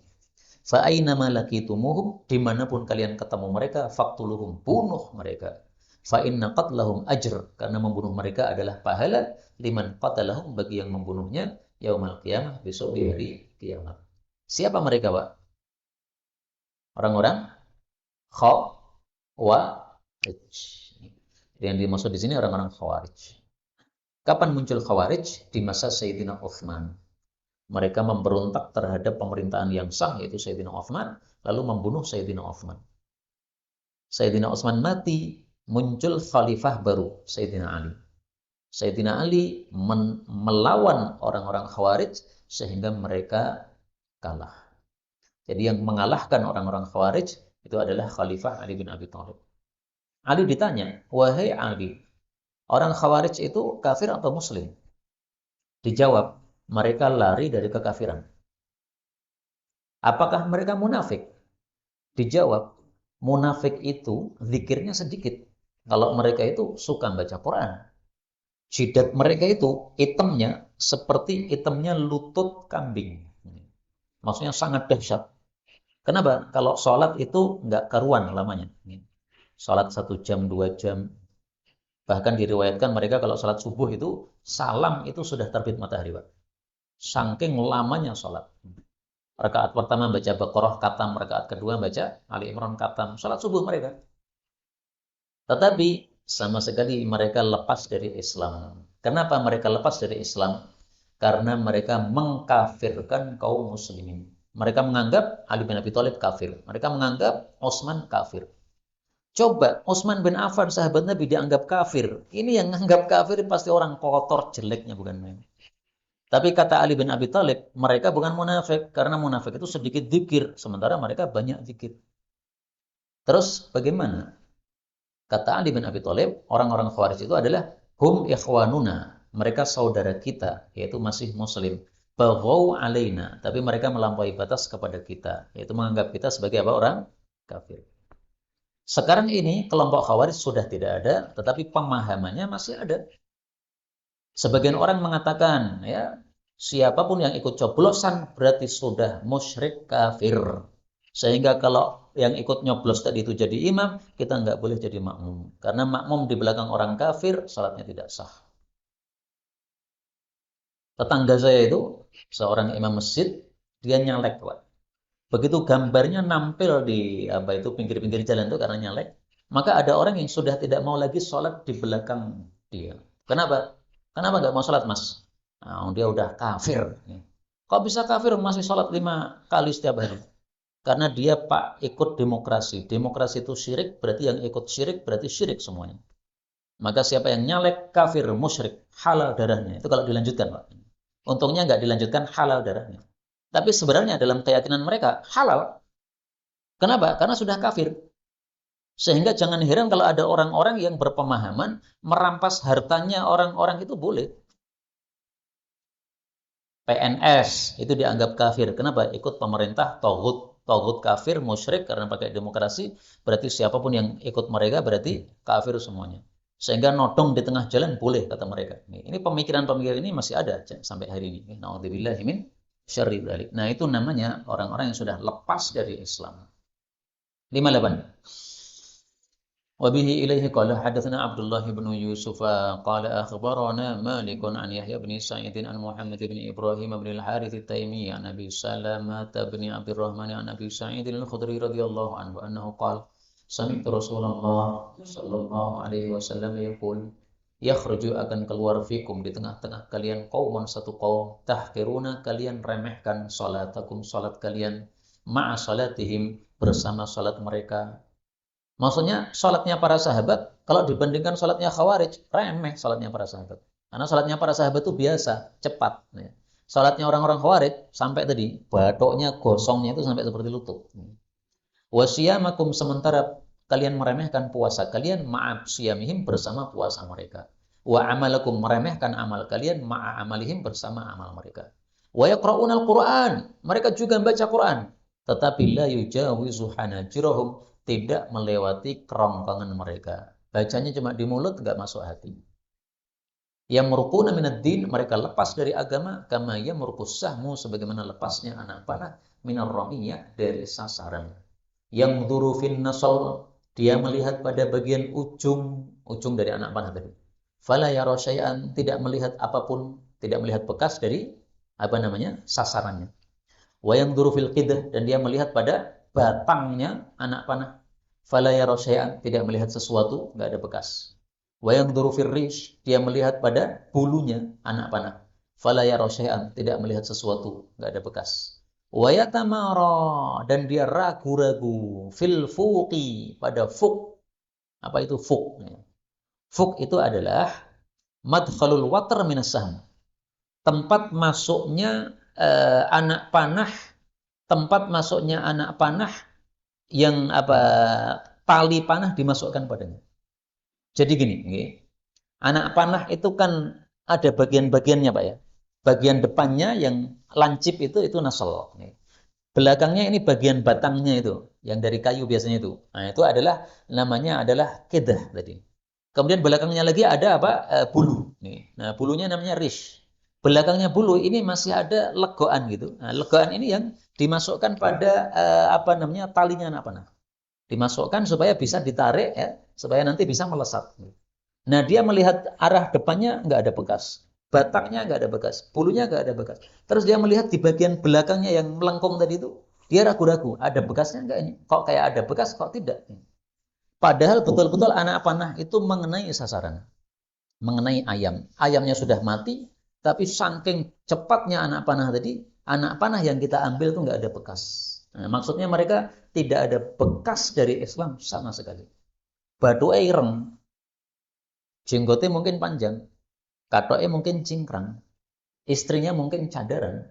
Fa aynama lakitumuhum, dimanapun kalian ketemu mereka, faqtuluhum, bunuh mereka. Fa inna qatlahum ajr, karena membunuh mereka adalah pahala, liman qatalahum, bagi yang membunuhnya, yaumal qiyamah, besok di hari kiamat. Siapa mereka, Pak? Orang-orang Khawarij. Yang dimaksud di sini orang-orang Khawarij. Kapan muncul Khawarij? Di masa Sayyidina Utsman. Mereka memberontak terhadap pemerintahan yang sah, yaitu Sayyidina Utsman, lalu membunuh Sayyidina Utsman. Sayyidina Utsman mati, muncul khalifah baru, Sayyidina Ali. Sayyidina Ali melawan orang-orang Khawarij sehingga mereka kalah. Jadi yang mengalahkan orang-orang Khawarij itu adalah Khalifah Ali bin Abi Thalib. Ali ditanya, wahai Ali, orang Khawarij itu kafir atau muslim? Dijawab, mereka lari dari kekafiran. Apakah mereka munafik? Dijawab, munafik itu zikirnya sedikit. Kalau mereka itu suka baca Quran. Jidat mereka itu hitamnya seperti hitamnya lutut kambing. Maksudnya sangat dahsyat. Kenapa? Kalau sholat itu nggak karuan lamanya. Sholat 1 jam, 2 jam. Bahkan diriwayatkan mereka kalau sholat subuh itu, salam itu sudah terbit matahari, Pak. Saking lamanya sholat. Rakaat pertama baca Baqarah khatam, rakaat kedua baca Ali Imran khatam. Sholat subuh mereka. Tetapi sama sekali mereka lepas dari Islam. Kenapa mereka lepas dari Islam? Karena mereka mengkafirkan kaum muslimin. Mereka menganggap Ali bin Abi Thalib kafir. Mereka menganggap Utsman kafir. Coba, Utsman bin Affan, sahabat Nabi, dianggap kafir. Ini yang menganggap kafir pasti orang kotor, jeleknya, bukan main. Tapi kata Ali bin Abi Thalib, mereka bukan munafik. Karena munafik itu sedikit zikir. Sementara mereka banyak zikir. Terus bagaimana? Kata Ali bin Abi Thalib, orang-orang Khawarij itu adalah hum ikhwanuna. Mereka saudara kita, yaitu masih muslim. Baghaw alaina, tapi mereka melampaui batas kepada kita, yaitu menganggap kita sebagai apa? Orang kafir. Sekarang ini kelompok Khawarij sudah tidak ada, tetapi pemahamannya masih ada. Sebagian orang mengatakan, ya, siapapun yang ikut coblosan berarti sudah musyrik kafir. Sehingga kalau yang ikut nyoblos tadi itu jadi imam, kita nggak boleh jadi makmum. Karena makmum di belakang orang kafir, salatnya tidak sah. Tetangga saya itu, seorang imam masjid, dia nyalek, Pak. Begitu gambarnya nampil di apa itu pinggir-pinggir jalan itu karena nyalek, maka ada orang yang sudah tidak mau lagi sholat di belakang dia. Kenapa? Kenapa nggak mau sholat, Mas? Nah, dia udah kafir. Kok bisa kafir masih sholat 5 kali setiap hari? Karena dia Pak ikut demokrasi. Demokrasi itu syirik, berarti yang ikut syirik berarti syirik semuanya. Maka siapa yang nyalek kafir, musyrik, halal darahnya. Itu kalau dilanjutkan, Pak. Untungnya nggak dilanjutkan halal darahnya. Tapi sebenarnya dalam keyakinan mereka halal. Kenapa? Karena sudah kafir. Sehingga jangan heran kalau ada orang-orang yang berpemahaman merampas hartanya orang-orang itu boleh. PNS itu dianggap kafir. Kenapa? Ikut pemerintah, toghut. Toghut kafir, musyrik karena pakai demokrasi. Berarti siapapun yang ikut mereka berarti kafir semuanya. Sehingga nodong di tengah jalan boleh, kata mereka. Ini pemikiran-pemikiran ini masih ada sampai hari ini. Na'udzubillah min syarri dzalik. Nah, itu namanya orang-orang yang sudah lepas dari Islam. 58. وبه إليه قال حدثنا عبد الله بن يوسف قال أخبرنا مالك عن يحيى بن سعيد عن محمد بن إبراهيم بن الحارث التيمي عن أبي سلمة بن عبد الرحمن عن أبي سعيد الخدري رضي الله عنه أنه قال سمعت رسول الله صلى الله عليه وسلم يقول yakhruju akan keluar fikum di tengah-tengah kalian qaumun satu kaum tahqiruna kalian remehkan salatakum salat kalian ma'a salatihim bersama salat mereka. Maksudnya salatnya para sahabat kalau dibandingkan salatnya khawarij remeh salatnya para sahabat. Karena salatnya para sahabat itu biasa, cepat ya. Salatnya orang-orang khawarij sampai tadi bathoknya gosongnya itu sampai seperti lutut. Wasiyamakum sementara kalian meremehkan puasa kalian ma'ab siyamihim bersama puasa mereka. Wa amalakum meremehkan amal kalian ma'a amalihim bersama amal mereka. Wa yaqra'unal Qur'an, mereka juga membaca Quran, tetapi la yujawizu hanajirahum, tidak melewati kerongkongan mereka. Bacanya cuma di mulut, enggak masuk hati. Yamruquna minad din, mereka lepas dari agama kama yamruqus sahmu, sebagaimana lepasnya anak panah minar ramiyah dari sasaran. Yang dzurufin nasal, dia melihat pada bagian ujung dari anak panah tadi. Fala yara syai'an, tidak melihat apapun, tidak melihat bekas dari sasarannya. Wa yang dzurufil qidah, dan dia melihat pada batangnya anak panah. Fala yara syai'an, tidak melihat sesuatu, enggak ada bekas. Wa yang dzurufir rish, dia melihat pada bulunya anak panah. Fala yara syai'an, tidak melihat sesuatu, enggak ada bekas. Wayatamara, dan dia ragu-ragu fil fuqi, pada fuq. Apa itu fuq? Fuq itu adalah madkhalul watar minas sahm, tempat masuknya anak panah, yang tali panah dimasukkan padanya. Jadi gini, anak panah itu kan ada bagian-bagiannya Pak ya. Bagian depannya yang lancip itu nasal. Belakangnya ini bagian batangnya itu, yang dari kayu biasanya itu. Nah, itu namanya adalah kedah tadi. Kemudian belakangnya lagi ada bulu. Nah, bulunya namanya rish. Belakangnya bulu ini masih ada legoan gitu. Nah, legoan ini yang dimasukkan pada talinya anak panah. Dimasukkan supaya bisa ditarik ya, supaya nanti bisa melesat. Nah, dia melihat arah depannya nggak ada bekas. Batangnya nggak ada bekas, bulunya nggak ada bekas. Terus dia melihat di bagian belakangnya yang melengkung tadi itu, dia ragu-ragu, ada bekasnya nggak ini? Kok kayak ada bekas, kok tidak? Padahal betul-betul anak panah itu mengenai sasaran, mengenai ayam. Ayamnya sudah mati, tapi saking cepatnya anak panah tadi, anak panah yang kita ambil itu nggak ada bekas. Nah, maksudnya mereka tidak ada bekas dari Islam sama sekali. Badu'e ireng, jenggotnya mungkin panjang, katoknya mungkin cingkrang, istrinya mungkin cadaran,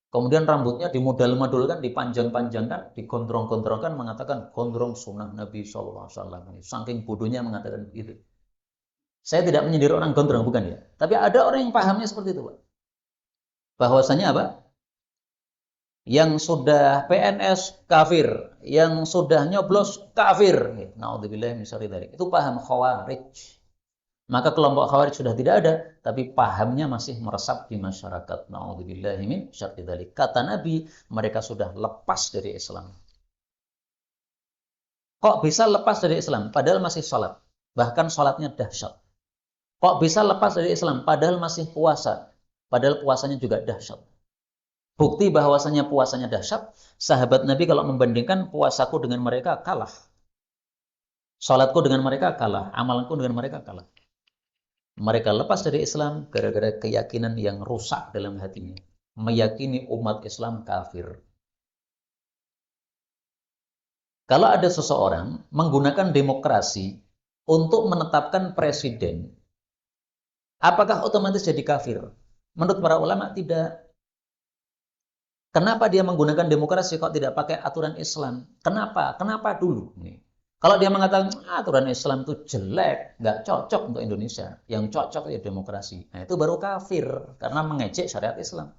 kemudian rambutnya dimodal-modulkan, dipanjang-panjangkan, digondrong-gondrongkan, mengatakan gondrong sunnah Nabi SAW. Saking bodohnya mengatakan begitu. Saya tidak menyindir orang gondrong, bukan ya. Tapi ada orang yang pahamnya seperti itu, Pak. Bahwasanya apa? Yang sudah PNS kafir, yang sudah nyoblos kafir. Naudzubillah min syarri dzalik. Itu paham khawarij. Maka kelompok khawarij sudah tidak ada, tapi pahamnya masih meresap di masyarakat. Na'udzubillahi min syarri dzalik. Kata Nabi, mereka sudah lepas dari Islam. Kok bisa lepas dari Islam? Padahal masih sholat. Bahkan sholatnya dahsyat. Kok bisa lepas dari Islam? Padahal masih puasa. Padahal puasanya juga dahsyat. Bukti bahwasanya puasanya dahsyat, sahabat Nabi kalau membandingkan puasaku dengan mereka kalah. Sholatku dengan mereka kalah. Amalanku dengan mereka kalah. Mereka lepas dari Islam gara-gara keyakinan yang rusak dalam hatinya. Meyakini umat Islam kafir. Kalau ada seseorang menggunakan demokrasi untuk menetapkan presiden, apakah otomatis jadi kafir? Menurut para ulama tidak. Kenapa dia menggunakan demokrasi kok tidak pakai aturan Islam? Kenapa? Kenapa dulu? Kalau dia mengatakan aturan Islam itu jelek, nggak cocok untuk Indonesia, yang cocok ya demokrasi. Nah, itu baru kafir karena mengejek syariat Islam.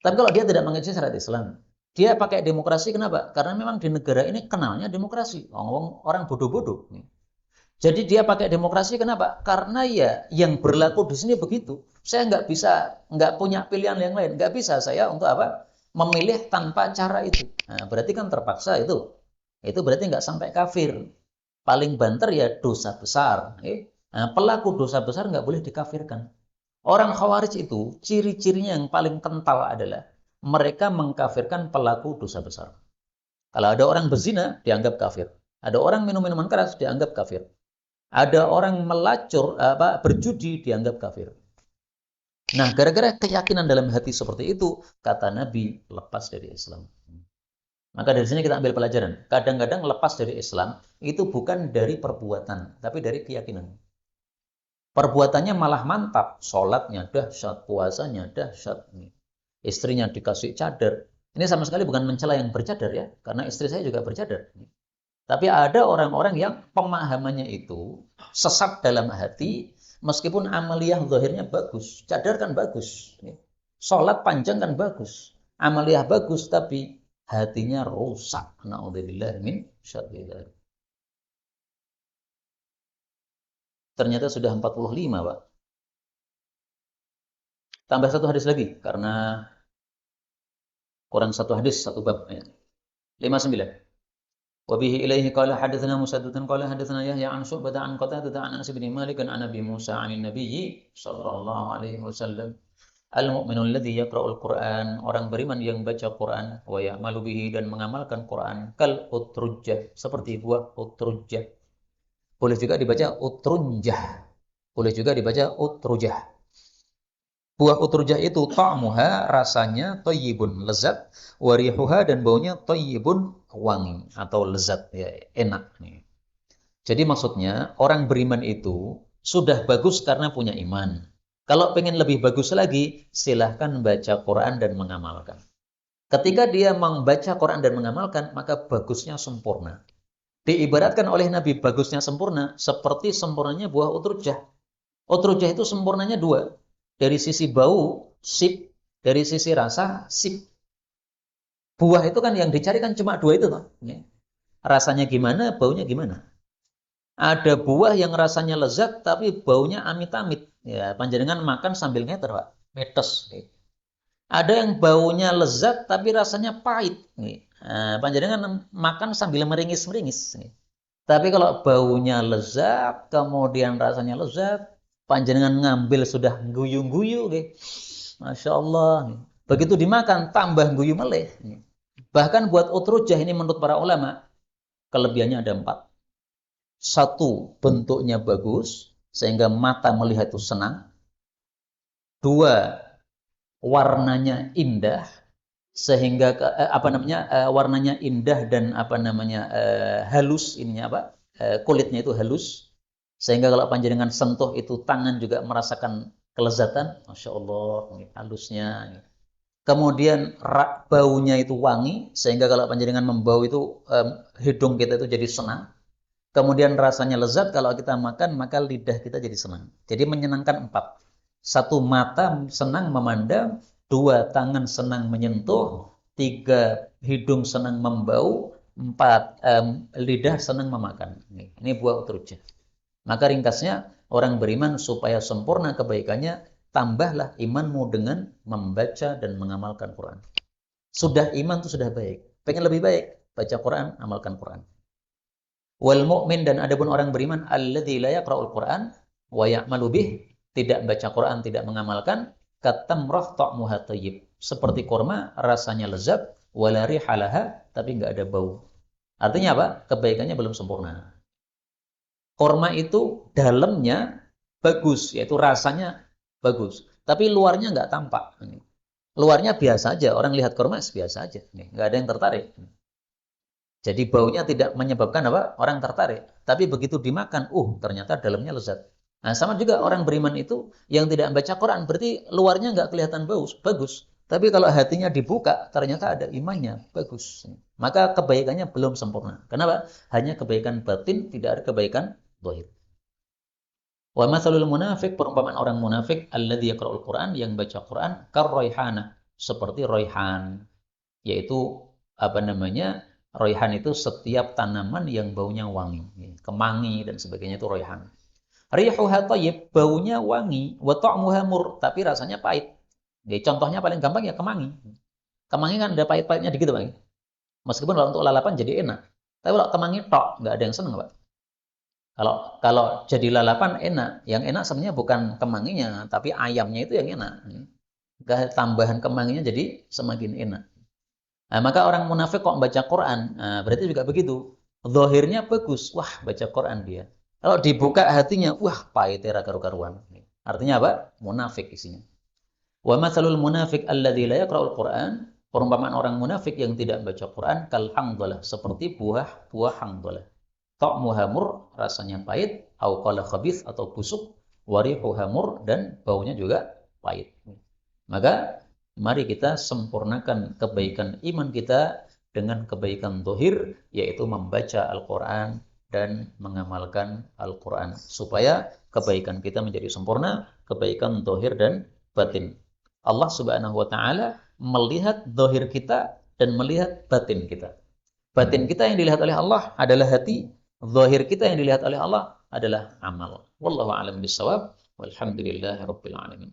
Tapi kalau dia tidak mengejek syariat Islam, dia pakai demokrasi, kenapa? Karena memang di negara ini kenalnya demokrasi. Orang bodoh-bodoh. Jadi dia pakai demokrasi, kenapa? Karena ya yang berlaku di sini begitu. Saya nggak punya pilihan yang lain. Nggak bisa saya untuk memilih tanpa cara itu. Nah, berarti kan terpaksa itu. Itu berarti nggak sampai kafir. Paling banter ya dosa besar. Nah, pelaku dosa besar nggak boleh dikafirkan. Orang Khawarij itu ciri-cirinya yang paling kental adalah mereka mengkafirkan pelaku dosa besar. Kalau ada orang berzina, dianggap kafir. Ada orang minum minuman keras, dianggap kafir. Ada orang melacur, berjudi, dianggap kafir. Nah, gara-gara keyakinan dalam hati seperti itu, kata Nabi, lepas dari Islam. Maka dari sini kita ambil pelajaran. Kadang-kadang lepas dari Islam itu bukan dari perbuatan, tapi dari keyakinan. Perbuatannya malah mantap. Sholatnya dahsyat, puasanya dahsyat. Istrinya dikasih cadar. Ini sama sekali bukan mencela yang bercadar ya, karena istri saya juga bercadar. Tapi ada orang-orang yang pemahamannya itu sesat dalam hati, meskipun amaliyah zahirnya bagus. Cadar kan bagus. Sholat panjang kan bagus. Amaliyah bagus, tapi hatinya rusak. Na'udzubillah min syarri dzalik. Ternyata sudah 45, Pak. Tambah satu hadis lagi, karena kurang satu hadis, satu bab. 59. Wabihi ilaihi qala hadatsana Musaddadun qala hadatsana Yahya an Syu'bah an Qatadah an Anas bin Malik an Nabi Musa an Nabi sallallahu alaihi wasallam. Al-mu'minu alladhi yaqra'ul Qur'an, orang beriman yang baca Quran, wa ya'malu bihi dan mengamalkan Quran, kal utrujjah, seperti buah utrujjah. Boleh juga dibaca utrunjah. Boleh juga dibaca utrujah. Buah utrujah itu ta'muha, rasanya thayyibun, lezat, wa rihuha dan baunya thayyibun, wangi atau lezat, ya, enak nih. Jadi maksudnya orang beriman itu sudah bagus karena punya iman. Kalau pengen lebih bagus lagi, silahkan baca Quran dan mengamalkan. Ketika dia membaca Quran dan mengamalkan, maka bagusnya sempurna. Diibaratkan oleh Nabi bagusnya sempurna, seperti sempurnanya buah utrujah. Utrujah itu sempurnanya dua. Dari sisi bau, sip. Dari sisi rasa, sip. Buah itu kan yang dicari kan cuma dua itu, toh. Rasanya gimana, baunya gimana. Ada buah yang rasanya lezat, tapi baunya amit-amit. Ya, panjenengan makan sambil ngeter, Pak. Metes. Ada yang baunya lezat, tapi rasanya pahit. Nah, panjenengan makan sambil meringis-meringis. Tapi kalau baunya lezat, kemudian rasanya lezat, panjenengan ngambil sudah guyu-guyu. Masya Allah. Begitu dimakan, tambah guyu meleh. Bahkan buat utrujah ini menurut para ulama, kelebihannya ada 4. Satu, bentuknya bagus, sehingga mata melihat itu senang. 2, warnanya indah, sehingga warnanya indah dan halus, kulitnya itu halus, sehingga kalau panjenengan sentuh itu tangan juga merasakan kelezatan. Masya Allah, halusnya. Kemudian baunya itu wangi, sehingga kalau panjenengan membau itu hidung kita itu jadi senang. Kemudian rasanya lezat, kalau kita makan maka lidah kita jadi senang. Jadi menyenangkan 4. 1, mata senang memandang. 2, tangan senang menyentuh. 3, hidung senang membau. 4, lidah senang memakan. Ini buah utrujah. Maka ringkasnya, orang beriman supaya sempurna kebaikannya, tambahlah imanmu dengan membaca dan mengamalkan Quran. Sudah iman itu sudah baik. Pengen lebih baik, baca Quran, amalkan Quran. Wal mu'min, dan adapun orang beriman, alladzi la yaqra'ul Qur'an wa ya'malu bih, tidak baca Quran, tidak mengamalkan, katamrah ta'muha thayyib, seperti kurma rasanya lezat, wala rihalaha, tapi enggak ada bau. Artinya apa? Kebaikannya belum sempurna. Kurma itu dalamnya bagus, yaitu rasanya bagus, tapi luarnya enggak tampak. Luarnya biasa aja, orang lihat kurma biasa aja, enggak ada yang tertarik. Jadi baunya tidak menyebabkan orang tertarik. Tapi begitu dimakan, ternyata dalamnya lezat. Nah, sama juga orang beriman itu yang tidak membaca Quran, berarti luarnya nggak kelihatan bagus. Tapi kalau hatinya dibuka, ternyata ada imannya, bagus. Maka kebaikannya belum sempurna. Kenapa? Hanya kebaikan batin, tidak ada kebaikan zahir. Wa matsalul munafiq, perumpamaan orang munafik, alladzi yaqra'ul Quran, yang baca Quran, karraihana, seperti raihan, yaitu raihan itu setiap tanaman yang baunya wangi, kemangi dan sebagainya itu raihan. Rihuha thayyib, baunya wangi, wa ta'muha mur, tapi rasanya pahit. Contohnya paling gampang ya kemangi. Kemangi kan ada pahit-pahitnya dikit, Pak. Meskipun kalau untuk lalapan jadi enak. Tapi kalau kemangi tok, nggak ada yang senang, Pak. Kalau kalau jadi lalapan enak. Yang enak sebenarnya bukan kemanginya, tapi ayamnya itu yang enak. Tambahan kemanginya jadi semakin enak. Nah, maka orang munafik kok baca Quran, nah, berarti juga begitu. Zahirnya bagus, wah baca Quran dia. Kalau dibuka hatinya, wah pahitnya karu-karuan. Artinya apa? Munafik isinya. Wa matsalul munafik alladzi la yaqra'ul Qur'an, perumpamaan orang munafik yang tidak baca Quran kal hangdalah, seperti buah hangdalah. Ta'muha mur, rasanya pahit, au qala khabith, atau busuk, warihuha mur, dan baunya juga pahit. Maka mari kita sempurnakan kebaikan iman kita dengan kebaikan zahir, yaitu membaca Al-Qur'an dan mengamalkan Al-Qur'an, supaya kebaikan kita menjadi sempurna, kebaikan zahir dan batin. Allah Subhanahu wa taala melihat zahir kita dan melihat batin kita. Batin kita yang dilihat oleh Allah adalah hati, zahir kita yang dilihat oleh Allah adalah amal. Wallahu a'lam bishawab. Walhamdulillahirabbil alamin.